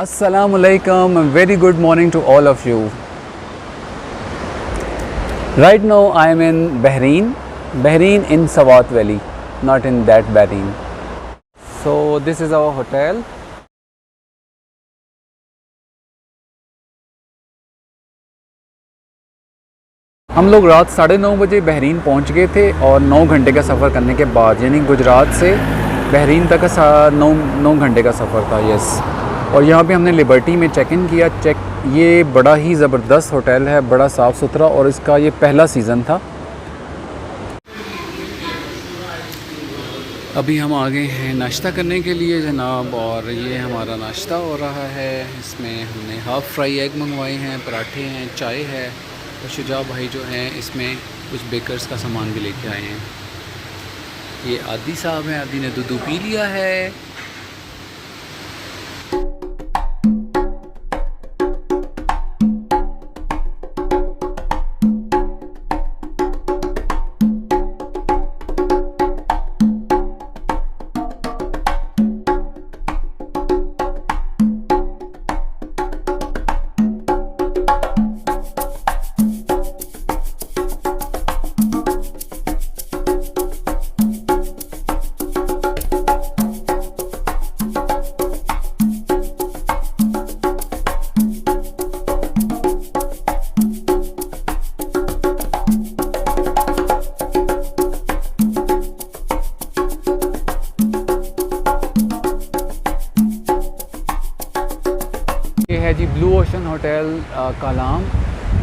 Assalamu alaikum, a very good morning to all of you. Right now I am in Bahrain in Sawat Valley, not in that Bahrain. So this is our hotel. हम लोग रात 9:30 बजे Bahrain पहुंच गए थे और 9 घंटे का सफ़र करने के बाद, यानी गुजरात से बहरीन तक का 9 घंटे का सफ़र था। यस, और यहाँ पे हमने लिबर्टी में चेक इन किया। ये बड़ा ही ज़बरदस्त होटल है, बड़ा साफ़ सुथरा, और इसका ये पहला सीज़न था। अभी हम आ गए हैं नाश्ता करने के लिए जनाब, और ये हमारा नाश्ता हो रहा है। इसमें हमने हाफ़ फ्राई एग मंगवाए हैं, पराठे हैं, चाय है, और शुजा भाई जो हैं इसमें कुछ बेकर्स का सामान भी लेके आए हैं। ये आदि साहब हैं, आदि ने दूध पी लिया है। ये है जी ब्लू ओशन होटल कालाम।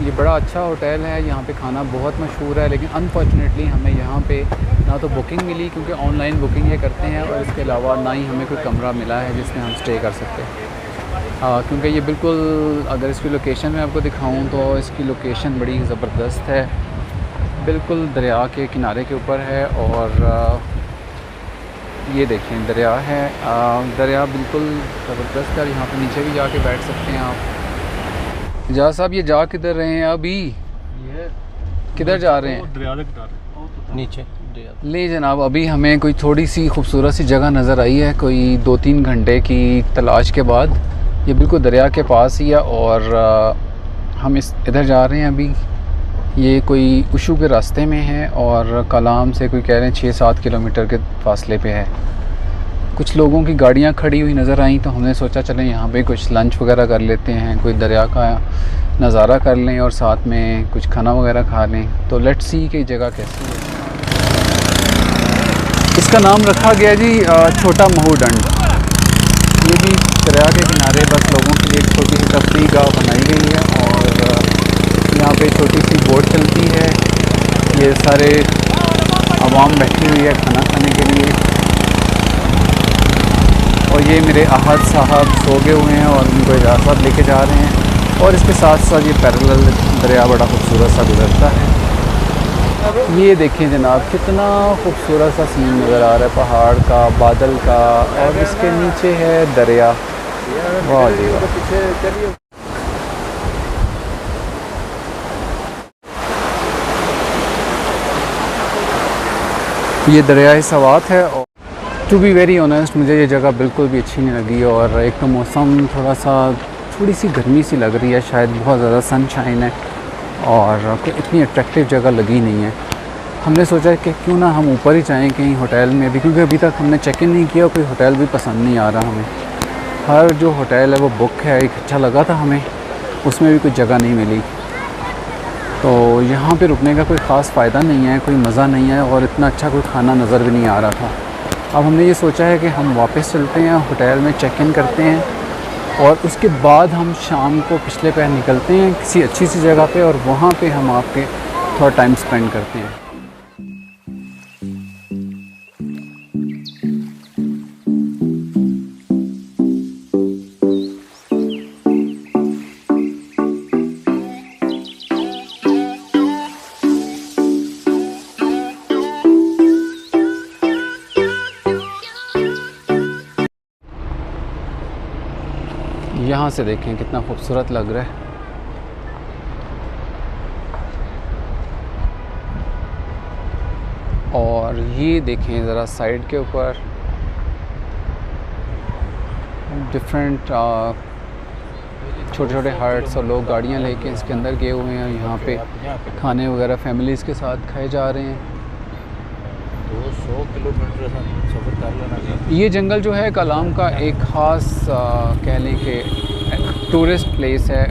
ये बड़ा अच्छा होटल है, यहाँ पे खाना बहुत मशहूर है, लेकिन अनफॉर्चुनेटली हमें यहाँ पे ना तो बुकिंग मिली, क्योंकि ऑनलाइन बुकिंग ये करते हैं, और इसके अलावा ना ही हमें कोई कमरा मिला है जिसमें हम स्टे कर सकते हैं। क्योंकि ये बिल्कुल, अगर इसकी लोकेशन मैं आपको दिखाऊँ तो इसकी लोकेशन बड़ी ज़बरदस्त है, बिल्कुल दरिया के किनारे के ऊपर है। और ये देखें दरिया है, दरिया बिल्कुल ज़बरदस्त है। यहाँ पे नीचे भी जाके बैठ सकते हैं आप। जा साहब, ये जा किधर रहे हैं अभी? ये किधर जा रहे हैं? दरिया के नीचे ले जनाब, अभी हमें कोई थोड़ी सी खूबसूरत सी जगह नज़र आई है, कोई 2-3 घंटे की तलाश के बाद। ये बिल्कुल दरिया के पास ही है, और हम इधर जा रहे हैं अभी। ये कोई उशू के रास्ते में है, और कलाम से कोई कह रहे हैं 6-7 किलोमीटर के फासले पे है। कुछ लोगों की गाड़ियाँ खड़ी हुई नज़र आई, तो हमने सोचा चलें यहाँ पे कुछ लंच वगैरह कर लेते हैं, कोई दरिया का नज़ारा कर लें और साथ में कुछ खाना वगैरह खा लें। तो लेट्स सी कि जगह कैसी है। इसका नाम रखा गया जी छोटा महूदंड। ये भी दरिया के किनारे बस लोगों के लिए एक छोटी सी तफरीह गाह बनाई गई है, और यहाँ पे छोटी सी बोट चलती है। ये सारे आवाम बैठी हुई है खाना खाने के लिए, और ये मेरे अहद साहब सो गए हुए हैं और उनको इजाज़त लेके जा रहे हैं। और इसके साथ साथ ये पैरेलल दरिया बड़ा खूबसूरत सा गुजरता है। ये देखें जनाब, कितना खूबसूरत सा सीन नज़र आ रहा है, पहाड़ का, बादल का, और इसके नीचे है दरिया। वाह जी वाह। ये दरियाए सवात है। और टू बी वेरी ऑनेस्ट, मुझे ये जगह बिल्कुल भी अच्छी नहीं लगी। और एक तो मौसम थोड़ी सी गर्मी सी लग रही है, शायद बहुत ज़्यादा सनशाइन है, और कोई इतनी अट्रैक्टिव जगह लगी नहीं है। हमने सोचा कि क्यों ना हम ऊपर ही जाएँ कहीं होटल में भी, क्योंकि अभी तक हमने चेक इन नहीं किया, कोई होटल भी पसंद नहीं आ रहा हमें। हर जो होटल है वो बुक है। एक अच्छा लगा था हमें, उसमें भी कोई जगह नहीं मिली। तो यहाँ पे रुकने का कोई ख़ास फ़ायदा नहीं है, कोई मज़ा नहीं है, और इतना अच्छा कोई खाना नज़र भी नहीं आ रहा था। अब हमने ये सोचा है कि हम वापस चलते हैं, होटल में चेक इन करते हैं, और उसके बाद हम शाम को पिछले पहर निकलते हैं किसी अच्छी सी जगह पे, और वहाँ पे हम आपके थोड़ा टाइम स्पेंड करते हैं। यहाँ से देखें कितना खूबसूरत लग रहा है। और ये देखें ज़रा साइड के ऊपर डिफरेंट छोटे छोटे हट्स और लोग गाड़ियाँ लेके इसके अंदर गए हुए हैं। यहाँ पे खाने वगैरह फैमिलीज़ के साथ खाए जा रहे हैं। 200 किलोमीटर सफ़र कर लेना। ये जंगल जो है कलाम का एक ख़ास कह लें कि टूरिस्ट प्लेस है,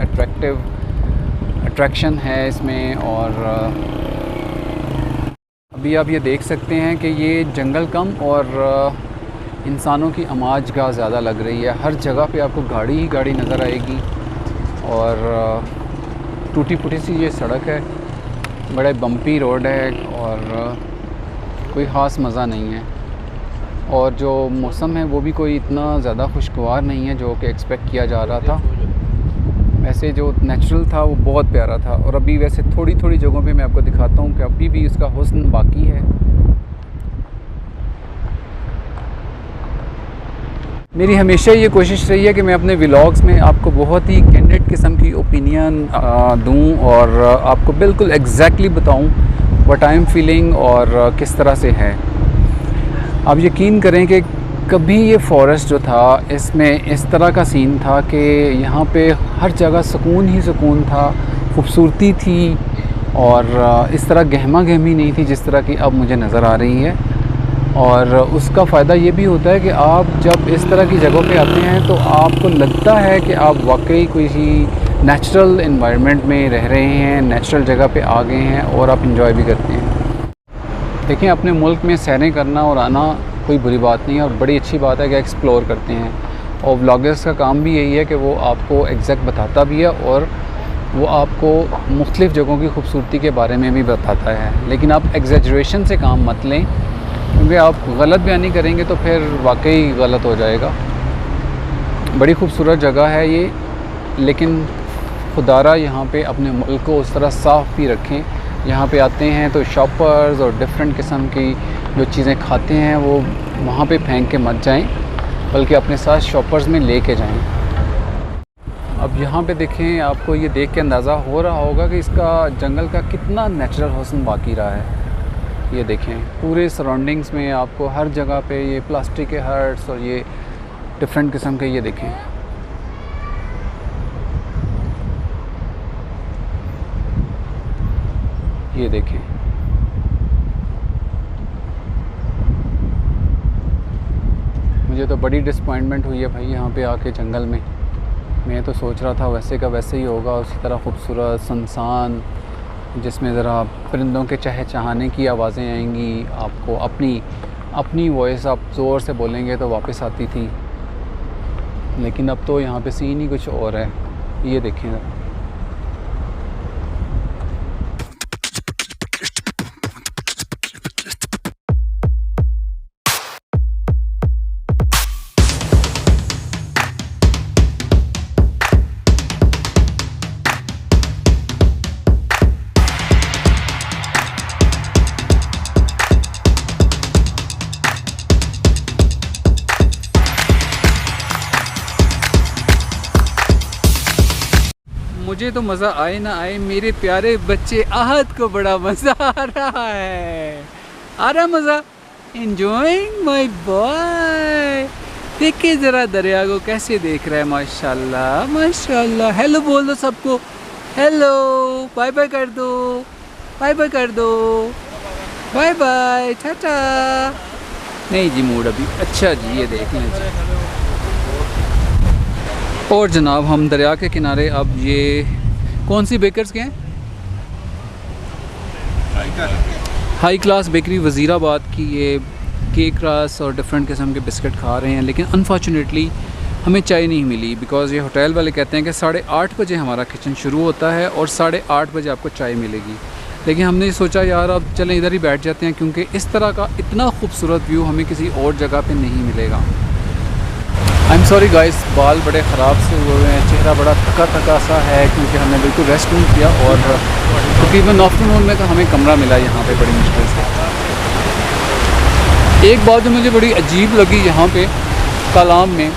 अट्रैक्शन है इसमें। और अभी आप ये देख सकते हैं कि ये जंगल कम और इंसानों की आमाजगाह ज़्यादा लग रही है। हर जगह पे आपको गाड़ी ही गाड़ी नज़र आएगी और टूटी फूटी सी ये सड़क है, बड़े बम्पी रोड है और कोई ख़ास मज़ा नहीं है। और जो मौसम है वो भी कोई इतना ज़्यादा खुशगवार नहीं है जो कि एक्सपेक्ट किया जा रहा था। वैसे जो नेचुरल था वो बहुत प्यारा था। और अभी वैसे थोड़ी थोड़ी जगहों पे मैं आपको दिखाता हूँ कि अभी भी इसका हुस्न बाकी है। मेरी हमेशा ये कोशिश रही है कि मैं अपने व्लॉग्स में आपको बहुत ही कैंडिड किस्म की ओपिनियन दूँ और आपको बिल्कुल एग्जैक्टली बताऊँ व्हाट आई एम फीलिंग और किस तरह से है। आप यकीन करें कि कभी ये फॉरेस्ट जो था इसमें इस तरह का सीन था कि यहाँ पे हर जगह सुकून ही सुकून था, खूबसूरती थी और इस तरह गहमा गहमी नहीं थी जिस तरह की अब मुझे नज़र आ रही है। और उसका फ़ायदा ये भी होता है कि आप जब इस तरह की जगहों पे आते हैं तो आपको लगता है कि आप वाकई कोई नेचुरल इन्वायरमेंट में रह रहे हैं, नेचुरल जगह पे आ गए हैं और आप इंजॉय भी करते हैं। देखिए, अपने मुल्क में सैरें करना और आना कोई बुरी बात नहीं है और बड़ी अच्छी बात है कि एक्सप्लोर करते हैं। और व्लॉगर्स का काम भी यही है कि वो आपको एग्जैक्ट बताता भी है और वो आपको मुख्तलिफ़ जगहों की खूबसूरती के बारे में भी बताता है। लेकिन आप एग्जैजरेशन से काम मत लें, क्योंकि आप गलत बयानी करेंगे तो फिर वाकई गलत हो जाएगा। बड़ी खूबसूरत जगह है ये, लेकिन खुदारा यहाँ पे अपने मुल्क को उस तरह साफ़ भी रखें। यहाँ पे आते हैं तो शॉपर्स और डिफरेंट किस्म की जो चीज़ें खाते हैं वो वहाँ पे फेंक के मत जाएं, बल्कि अपने साथ शॉपर्स में ले के जाएँ। अब यहाँ पे देखें, आपको ये देख के अंदाज़ा हो रहा होगा कि इसका जंगल का कितना नेचुरल हुस्न बाकी रहा है। ये देखें, पूरे सराउंडिंग्स में आपको हर जगह पे ये प्लास्टिक के हट्स और ये डिफरेंट किस्म के, ये देखें। ये देखें, मुझे तो बड़ी डिसपॉइंटमेंट हुई है भाई यहाँ पे आके जंगल में। मैं तो सोच रहा था वैसे का वैसे ही होगा, उसी तरह खूबसूरत सुनसान, जिसमें ज़रा परिंदों के चहचहाने की आवाज़ें आएंगी, आपको अपनी वॉइस आप ज़ोर से बोलेंगे तो वापस आती थी। लेकिन अब तो यहाँ पे सीन ही कुछ और है। ये देखें ज़रा, मुझे तो मज़ा आए ना आए, मेरे प्यारे बच्चे आहत को बड़ा मज़ा आ रहा है। आ रहा मज़ा, एंजॉयिंग माय बॉय। देखिए ज़रा दरिया को कैसे देख रहा है, माशाल्लाह माशाल्लाह। हेलो बोल दो सबको, हेलो, बाय बाय कर दो, बाय बाय कर दो, बाय बाय, टाटा। नहीं जी, मूड अभी अच्छा जी, ये देख लें जी। और जनाब, हम दरिया के किनारे अब ये कौन सी बेकर्स के हैं? हाई क्लास बेकरी वज़ीराबाद की। ये केक रस और डिफरेंट किस्म के बिस्किट खा रहे हैं। लेकिन अनफॉर्चुनेटली हमें चाय नहीं मिली, बिकॉज़ ये होटल वाले कहते हैं कि 8:30 बजे हमारा किचन शुरू होता है और 8:30 बजे आपको चाय मिलेगी। लेकिन हमने सोचा यार अब चलें इधर ही बैठ जाते हैं, क्योंकि इस तरह का इतना खूबसूरत व्यू हमें किसी और जगह पे नहीं मिलेगा। आई एम सॉरी गाइस, बाल बड़े ख़राब से हुए हैं, चेहरा बड़ा थका थका सा है, क्योंकि हमने बिल्कुल रेस्ट नहीं किया। और तकरीबन आफ्टरनून में तो हमें कमरा मिला यहाँ पे बड़ी मुश्किल से। एक बात जो मुझे बड़ी अजीब लगी यहाँ पे कलाम में,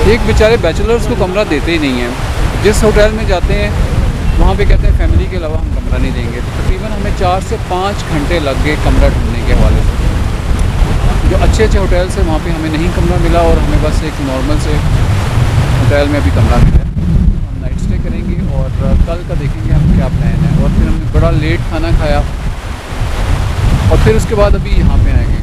एक बेचारे बैचलर्स को कमरा देते ही नहीं हैं। जिस होटल में जाते हैं वहाँ पे कहते हैं फैमिली के अलावा हम कमरा नहीं देंगे। तो तकरीबन हमें 4 से 5 घंटे लग गए कमरा ढूंढने के हवाले से। जो अच्छे अच्छे होटल्स हैं वहाँ पे हमें नहीं कमरा मिला और हमें बस एक नॉर्मल से होटल में अभी कमरा मिला है, हम नाइट स्टे करेंगे और कल का देखेंगे हम क्या प्लान है। और फिर हमने बड़ा लेट खाना खाया और फिर उसके बाद अभी यहाँ पे आएंगे।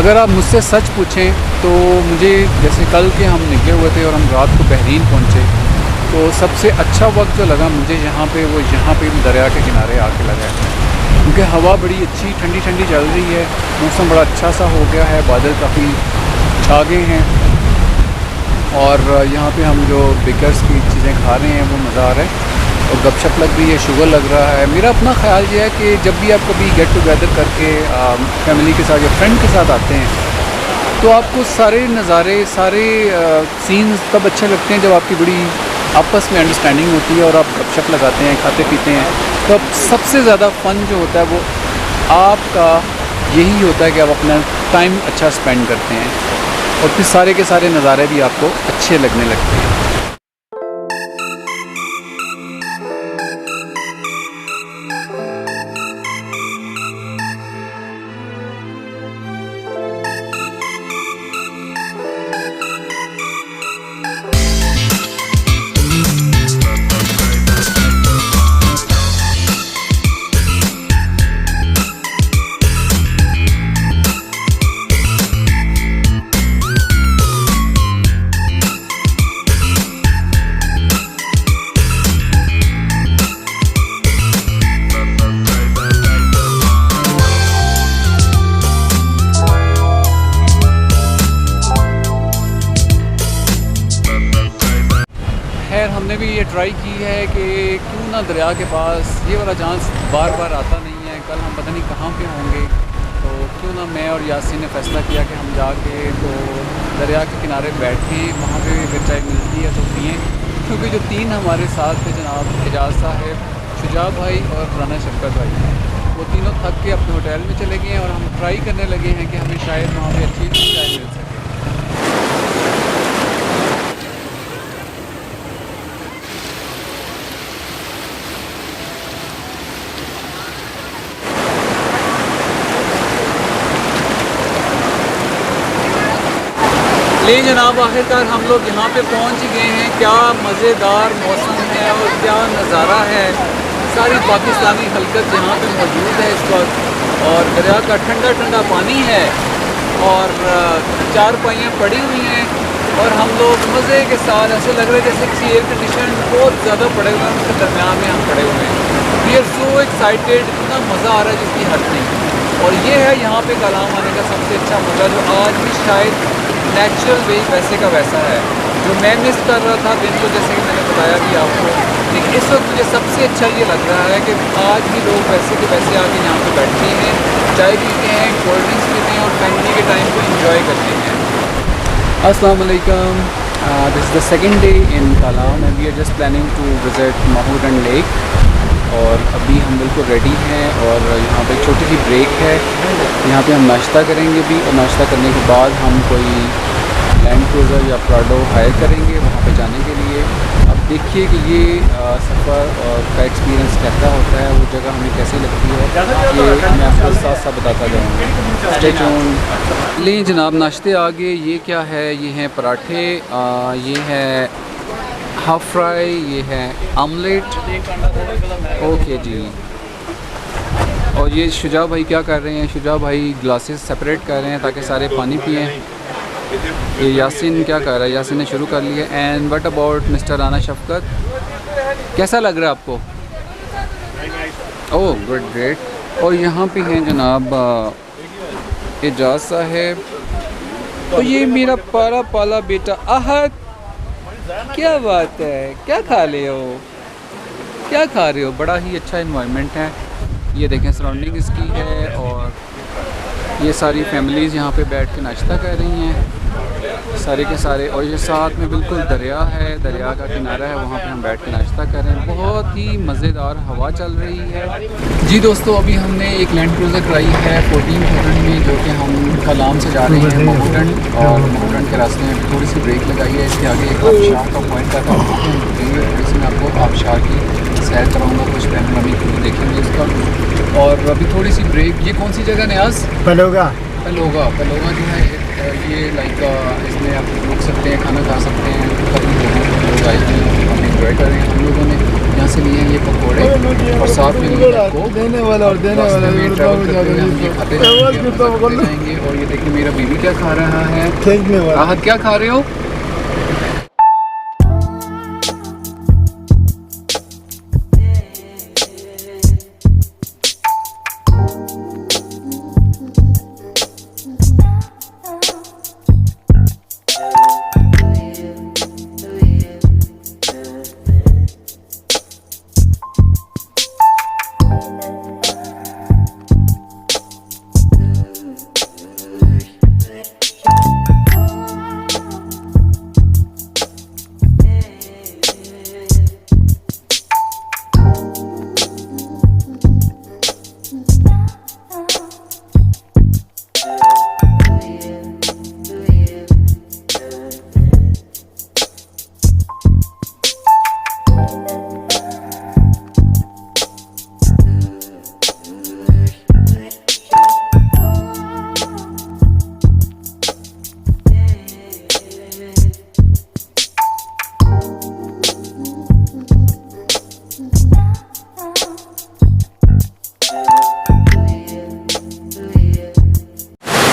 अगर आप मुझसे सच पूछें तो मुझे जैसे कल के हम निकले हुए थे और हम रात को बहरीन पहुँचे, तो सबसे अच्छा वक्त जो लगा मुझे यहाँ पे वो यहाँ पे दरिया के किनारे आके लगा है, क्योंकि हवा बड़ी अच्छी ठंडी ठंडी चल रही है, मौसम बड़ा अच्छा सा हो गया है, बादल काफ़ी छा गए हैं और यहाँ पे हम जो बेकर्स की चीज़ें खा रहे हैं वो मज़ा आ रहा है और गपशप लग रही है, शुगर लग रहा है। मेरा अपना ख्याल ये है कि जब भी आप कभी गेट टुगेदर करके फैमिली के साथ या फ्रेंड के साथ आते हैं तो आपको सारे नज़ारे सारे सीन्स तब अच्छे लगते हैं जब आपकी बड़ी आपस में अंडरस्टैंडिंग होती है और आप गपशप लगाते हैं, खाते पीते हैं। तो अब सबसे ज़्यादा फ़न जो होता है वो आपका यही होता है कि आप अपना टाइम अच्छा स्पेंड करते हैं और फिर सारे के सारे नज़ारे भी आपको अच्छे लगने लगते हैं। खैर हमने भी ये ट्राई की है कि क्यों ना दरिया के पास, ये वाला चांस बार बार आता नहीं है, कल हम पता नहीं कहाँ पे होंगे, तो क्यों ना मैं और यासीन ने फ़ैसला किया कि हम जाके तो दरिया के किनारे बैठें, वहाँ पे अगर चाय मिलती है तो पिएँ। क्योंकि जो तीन हमारे साथ थे जनाब एजाज़ साहब, शुजा भाई और राना शफकत भाई, वो तीनों थक के अपने होटल में चले गए हैं और हम ट्राई करने लगे हैं कि हमें शायद वहाँ पर अच्छी चाय मिल सके। ले जनाब आखिरकार हम लोग यहाँ पे पहुँच गए हैं। क्या मज़ेदार मौसम है और क्या नज़ारा है, सारी पाकिस्तानी हलकत यहाँ पे मौजूद है इस वक्त और दरिया का ठंडा ठंडा पानी है और चारपाइयाँ पड़ी हुई हैं और हम लोग मज़े के साथ ऐसे लग रहा है जैसे किसी एयर कंडीशन बहुत ज़्यादा पड़े हुए हैं, उसके दरमियान में हम खड़े हुए हैं। वी आर सो एक्साइटेड, इतना मज़ा आ रहा है जिसकी हद नहीं। और ये है यहाँ पे कलाम आने का सबसे अच्छा मज़ा, जो आज भी शायद नेचुरल वे वैसे का वैसा है, जो मैं मिस कर रहा था दिन को, जैसे कि मैंने बताया भी आपको। लेकिन इस वक्त मुझे सबसे अच्छा ये लग रहा है कि आज भी लोग वैसे के वैसे आके यहाँ पे बैठते हैं, चाय पीते हैं, कोल्ड ड्रिंक्स पीते हैं और फैमिली के टाइम को इंजॉय करते हैं। अस्सलाम वालेकुम, this is the second day in Kalam and we are just planning to visit Mahuran lake. और अभी हम बिल्कुल रेडी हैं और यहाँ पे छोटी सी ब्रेक है, यहाँ पे हम नाश्ता करेंगे भी और नाश्ता करने के बाद हम कोई लैंड क्रूज़र या प्राडो हायर करेंगे वहाँ पे जाने के लिए। अब देखिए कि ये सफ़र और का एक्सपीरियंस कैसा होता है, वो जगह हमें कैसी लगती है, ये मैं आपको साथ साथ बताता जाऊँगा। Stay tuned. ले जनाब नाश्ते आ गए, ये क्या है, ये हैं पराठे, ये है हाफ़ फ्राई, ये है आमलेट, ओके जी। और ये शुजा भाई क्या कर रहे हैं, शुजा भाई ग्लासेस सेपरेट कर रहे हैं ताकि सारे पानी पिएँ। ये यासीन क्या कर रहा है, यासीन ने शुरू कर लिया। And what about mister Rana Shafqat, कैसा लग रहा है आपको? Oh good, great. और यहाँ पे हैं जनाब एजाज साहब, तो ये मेरा पाला पाला बेटा आहद, क्या बात है, क्या खा रहे हो, क्या खा रहे हो? बड़ा ही अच्छा इन्वायरमेंट है, ये देखें सराउंडिंग इसकी है और ये सारी फैमिलीज़ यहाँ पे बैठ के नाश्ता कर रही हैं सारे के सारे। और ये साथ में बिल्कुल दरिया है, दरिया का किनारा है, वहाँ पे हम बैठ के नाश्ता कर रहे हैं। बहुत ही मज़ेदार हवा चल रही है। जी दोस्तों, अभी हमने एक लैंड क्रूज़र कराई है 14,000 में, जो कि हम कलाम से जा रहे हैं माहूरन, और माहूरन के रास्ते में थोड़ी सी ब्रेक लगाई है। इसके आगे एक आबशार का पॉइंट आता है, थोड़ी सी मैं आपको आबशार की सैर कराऊँगा, कुछ पैनोरामिक देखेंगे इसका। और अभी थोड़ी सी ब्रेक, ये कौन सी जगह न्याज़? पलोगा जो है ये लाइक इसमें आप रुक सकते हैं, खाना खा सकते हैं, को। देने वाला और देने वाला रास्ते में ट्रैवल करते हुए हम ये खाते जाएंगे। और ये देखिए मेरा बीवी क्या खा रहा है। खींचने वाला राहत क्या खा रहे हो?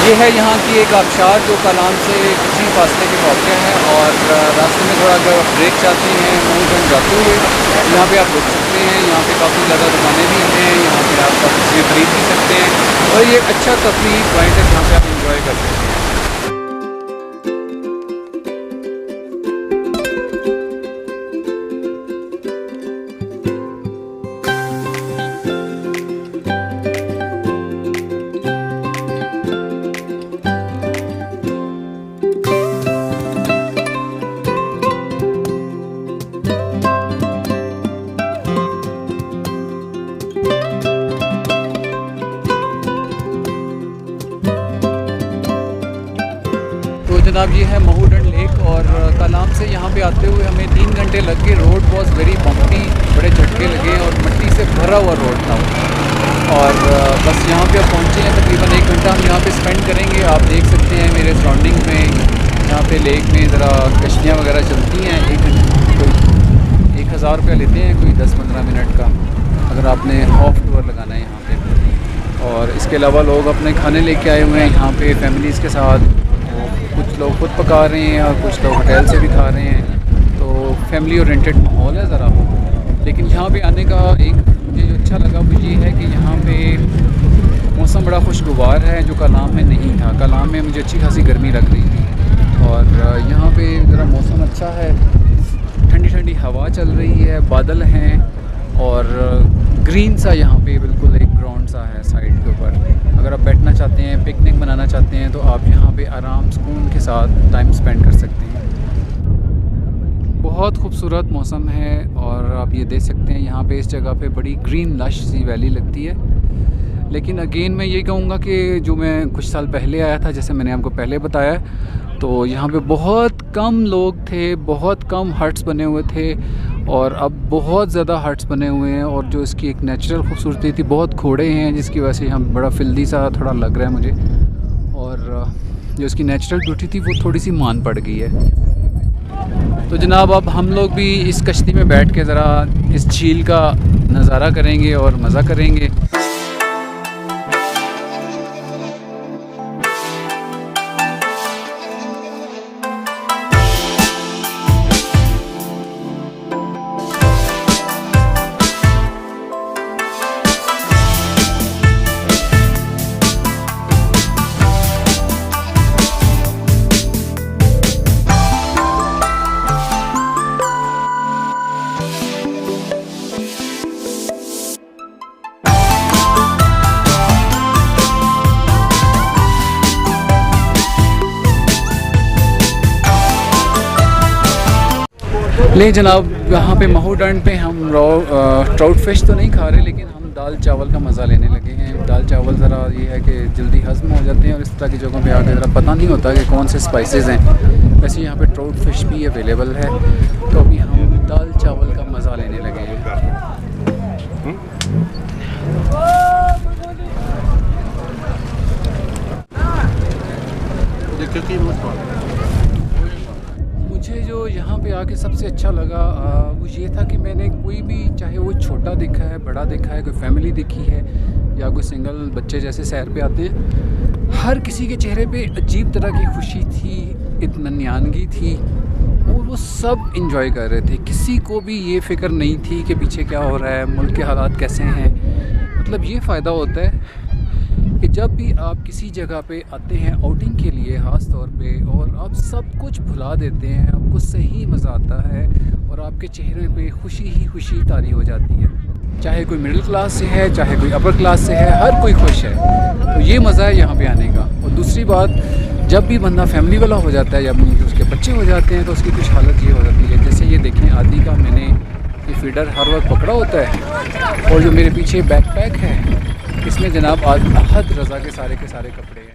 ये है यहाँ की एक आबशार जो कलाम से कुछ ही फासले के वाक़ है। और रास्ते में थोड़ा अगर ब्रेक चाहते हैं महूगंज जाते हुए, यहाँ पे आप रुक सकते हैं। यहाँ पे काफ़ी ज़्यादा दुकानें भी हैं, यहाँ पे आप चीज़ें खरीद भी सकते हैं और ये अच्छा तफरीह पॉइंट है जहाँ पे आप इंजॉय कर सकते हैं। जनाब ये है महूडन लेक और कलाम से यहाँ पे आते हुए हमें 3 घंटे लग गए। रोड वॉज वेरी बम्पी, बड़े झटके लगे और मिट्टी से भरा हुआ रोड था। और बस यहाँ पे अब पहुँचे हैं, तकरीबन 1 घंटा हम यहाँ पे स्पेंड करेंगे। आप देख सकते हैं मेरे सराउंडिंग में यहाँ पे लेक में ज़रा कश्तियाँ वगैरह चलती हैं। कोई 1000 रुपया लेते हैं, कोई 10-15 मिनट का, अगर आपने हाफ टूर लगाना है यहाँ पे। और इसके अलावा लोग अपने खाने लेके आए हुए हैं यहाँ पे फैमिलीज़ के साथ। कुछ लोग खुद पका रहे हैं और कुछ लोग होटल से भी खा रहे हैं, तो फैमिली ओरिएंटेड माहौल है ज़रा। लेकिन यहाँ पे आने का एक मुझे जो अच्छा लगा वो ये है कि यहाँ पे मौसम बड़ा खुशगवार है, जो कलाम में नहीं था। कलाम में मुझे अच्छी खासी गर्मी लग रही थी और यहाँ पे ज़रा मौसम अच्छा है, ठंडी ठंडी हवा चल रही है, बादल हैं और ग्रीन सा यहाँ पे बिल्कुल एक ग्राउंड सा है साइड के ऊपर। अगर आप बैठना चाहते हैं, पिकनिक मनाना चाहते हैं, तो आप यहाँ पे आराम सुकून के साथ टाइम स्पेंड कर सकते हैं। बहुत खूबसूरत मौसम है और आप ये देख सकते हैं यहाँ पे इस जगह पे बड़ी ग्रीन लश सी वैली लगती है। लेकिन अगेन मैं ये कहूँगा कि जो मैं कुछ साल पहले आया था, जैसे मैंने आपको पहले बताया, तो यहाँ पे बहुत कम लोग थे, बहुत कम हट्स बने हुए थे और अब बहुत ज़्यादा हट्स बने हुए हैं। और जो इसकी एक नेचुरल खूबसूरती थी, बहुत घोड़े हैं जिसकी वजह से यहाँ बड़ा फिल्दी सा थोड़ा लग रहा है मुझे, और जो इसकी नेचुरल ब्यूटी थी वो थोड़ी सी मान पड़ गई है। तो जनाब अब हम लोग भी इस कश्ती में बैठ के ज़रा इस झील का नज़ारा करेंगे और मज़ा करेंगे। ले जनाब, यहाँ पे महूडन पे हम ट्राउट फिश तो नहीं खा रहे, लेकिन हम दाल चावल का मज़ा लेने लगे हैं। दाल चावल ज़रा ये है कि जल्दी हज़म हो जाते हैं और इस तरह की जगहों पे आकर ज़रा पता नहीं होता कि कौन से स्पाइसेस हैं। वैसे यहाँ पे ट्राउट फिश भी अवेलेबल है, तो अभी हम दाल चावल का मज़ा लेने लगे हैं। मुझे जो जो यहाँ पे आके सबसे अच्छा लगा वो ये था कि मैंने कोई भी, चाहे वो छोटा देखा है, बड़ा देखा है, कोई फैमिली देखी है या कोई सिंगल बच्चे जैसे सैर पे आते हैं, हर किसी के चेहरे पे अजीब तरह की खुशी थी, इत्मीनानगी थी और वो सब इंजॉय कर रहे थे। किसी को भी ये फ़िक्र नहीं थी कि पीछे क्या हो रहा है, मुल्क के हालात कैसे हैं। मतलब ये फ़ायदा होता है कि जब भी आप किसी जगह पे आते हैं आउटिंग के लिए ख़ास तौर पे, और आप सब कुछ भुला देते हैं, आपको सही मज़ा आता है और आपके चेहरे पे खुशी ही खुशी तारी हो जाती है। चाहे कोई मिडिल क्लास से है, चाहे कोई अपर क्लास से है, हर कोई खुश है। तो ये मज़ा है यहाँ पे आने का। और दूसरी बात, जब भी बंदा फैमिली वाला हो जाता है या उसके बच्चे हो जाते हैं तो उसकी कुछ हालत ये हो जाती है। जैसे ये देखें, आदि का मैंने ये फीडर हर वक्त पकड़ा होता है और जो मेरे पीछे बैकपैक है इसमें जनाब अहद रज़ा के सारे कपड़े हैं।